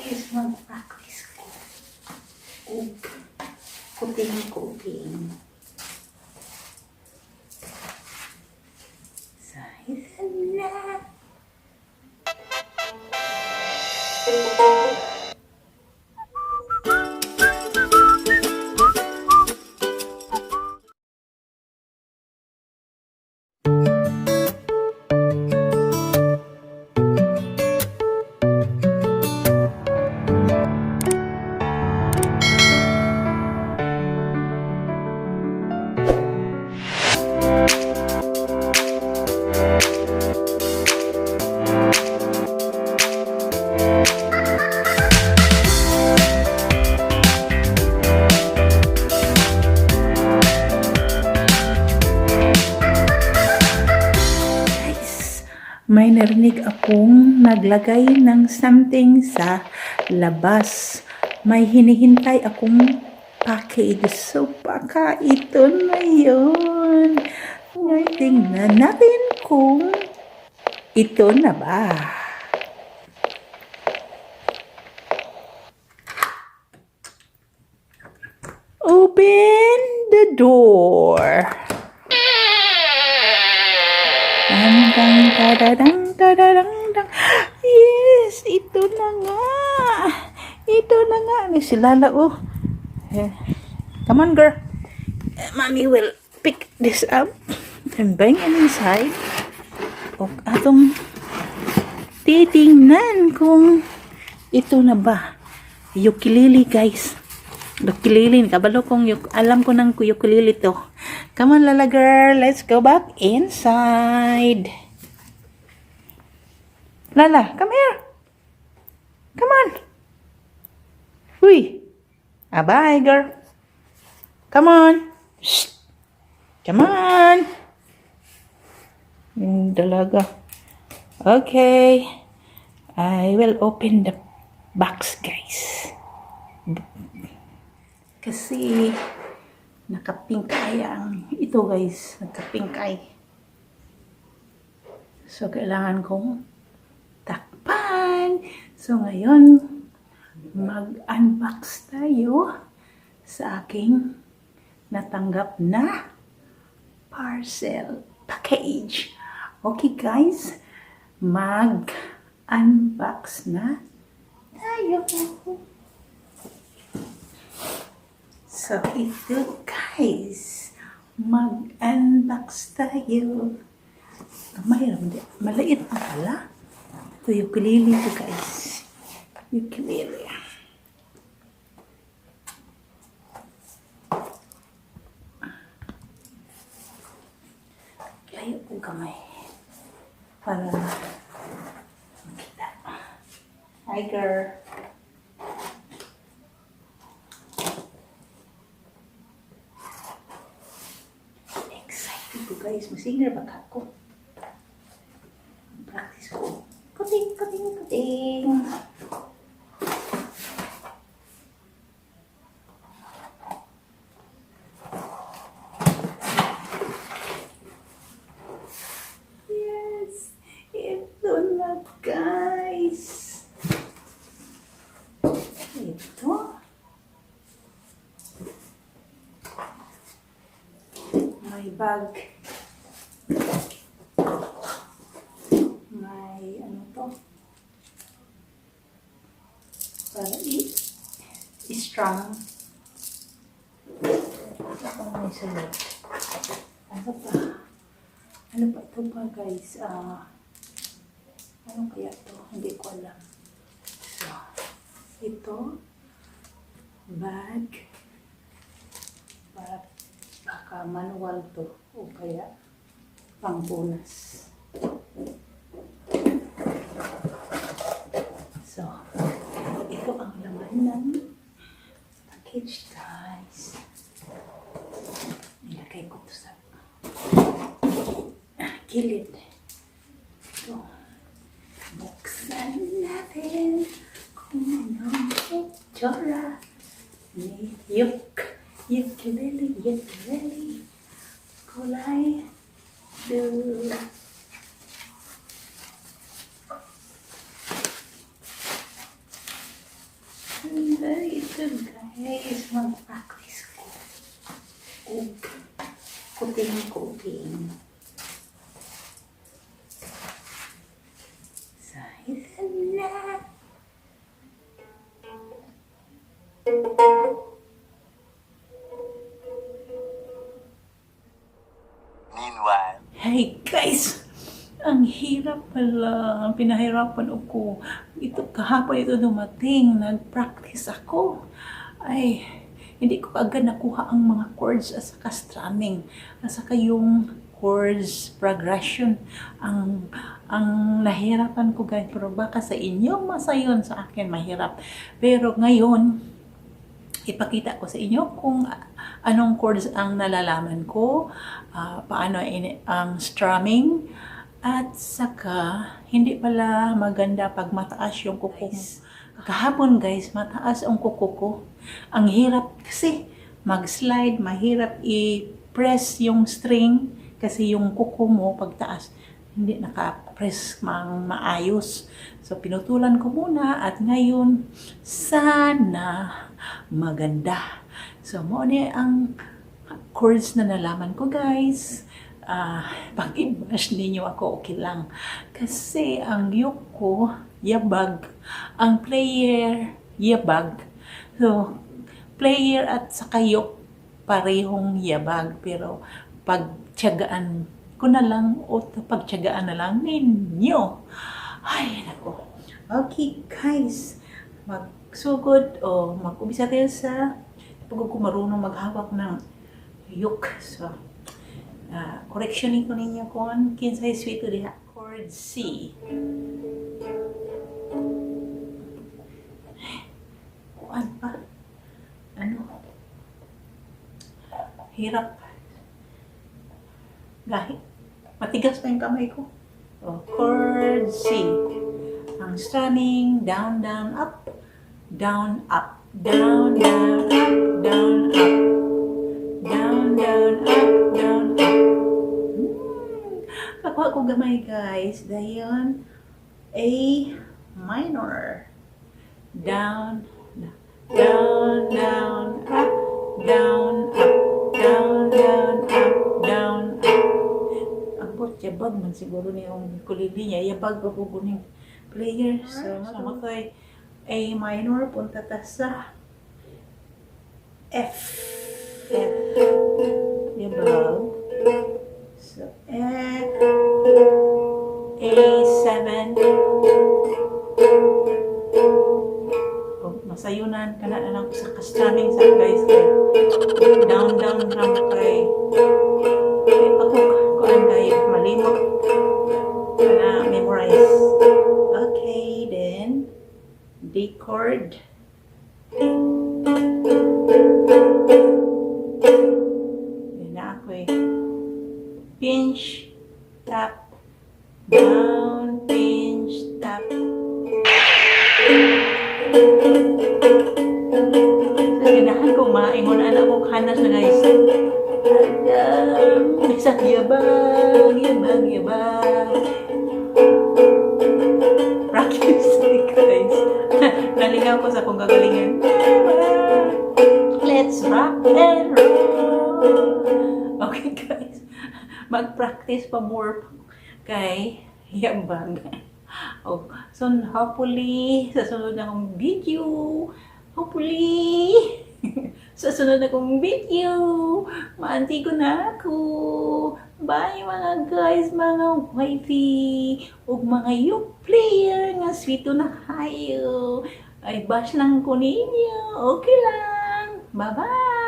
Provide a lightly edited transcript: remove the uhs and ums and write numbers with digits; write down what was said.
guys, mag-practice ko. Kuting. Sa isa na. May narinig akong naglagay ng something sa labas. May hinihintay akong package. So, baka ito na yun. Ngayon, tingnan natin kung ito na ba. Open the door. Yes, ito na nga. Si Lala, oh. Come on, girl. Mommy will pick this up and bring it inside. O atong titingnan kung ito na ba. Ukulele, guys. Ukulele. Kabalo kong alam ko ng ukulele to. Come on, Lala girl. Let's go back inside. Lala, come here. Come on. Uy. Bye, girl. Come on. Shh. Come on. Dalaga. Okay. I will open the box, guys. Kasi nakapingkay ang ito, guys. Nakapingkay. So, kailangan kong takpan. So, ngayon, mag-unbox tayo sa aking natanggap na parcel package. Okay, guys. Mag-unbox na tayo. So, ito, guys. Mag-unbox tayo. Mayroon din. Maliit pa pala. Ito, ukulele ito, guys. Ukulele. Layo po kamay. Para makita. Hi, girl. Excited ko, guys. Masinger ba ako? Practice ko. Kuting. Yes, ito na, guys. Ito. May bag. May ano to? Para i-strong. Ito may salad. Ano pa? Ano pa ito pa, guys? Ano kaya ito? Hindi ko alam. So, ito. Bag. Para baka manual to. O kaya pangpunas. So, ito ang laman ng package, guys. Nilagay ko ito sa gilid. Ito. Buksan natin kung anong itsura ni ukulele. Kulay blue. So guys, mag-practice ko. Kuting. So, ito na. Meanwhile, Hey guys! Ang hirap pala. Ang pinahirapan ako. Ito, kahapon ito dumating. Nag-practice ako. Ay, hindi ko agad nakuha ang mga chords at saka strumming. At saka yung chords progression. Ang nahirapan ko guys. Pero baka sa inyo masayon, sa akin mahirap. Pero ngayon, ipakita ko sa inyo kung anong chords ang nalalaman ko, paano ang strumming, at saka hindi pala maganda pag mataas yung kuko mo. Kahapon guys, mataas ang kuko ko. Ang hirap kasi mag-slide, mahirap i-press yung string kasi yung kuko mo pagtaas hindi naka-press maayos. So pinutulan ko muna at ngayon sana maganda. So mo ni ang chords na nalaman ko guys. Pag i-bash ninyo ako, okay lang. Kasi ang yuk ko, yabag. Ang player, yabag. So, player at saka yuk, parehong yabag. Pero, pagtiyagaan ko na lang, o pagtiyagaan na lang ninyo. Ay, nako. Okay, guys. Magsugod o mag-umpisa tayo sa pag ko marunong maghawak ng yuk. So, correctionin ko ninyo kung kinsay sweet to diha. Chord C. Kuan pa? Ano? Hirap. Gahit. Matigas pa yung kamay ko. Chord C. Ang strumming, down, down, up. Down, up. Down, down, up. Down, up. Down, down, up. Down, up. Kakuha ko gamay guys. Dayon, A minor. Down, down, down, up. Down, up. Down, down, up. Down, up. Ang bot, yabag man siguro niya yung kulili niya. Yabag ko po kuning player. So, mamatay A minor. Punta ta sa F. F. Yabag. So, F. A7. Oh, masayunan ka na lang sa ka-strumming sa guys. Down, down, down kay. Ako, kuan kay malimot. Para memorize. Okay, then D chord. Yan na ako pinch, tap, down, pinch, tap. So, ginahan ko maingon anak ko kanas na guys. Isang yabag. Practice guys. Naligaw ko sa kong gagalingan. Let's rock and roll. Okay guys. Mag-practice pa more kay yabag. Oh, so hopefully sa sunod na kong video, sa sunod na kong video, maanti ko na ako. Bye mga guys, mga wifey, ug mga yuk player nga sweeto na kayo. Ay bash lang ko ninyo. Okay lang. Bye-bye.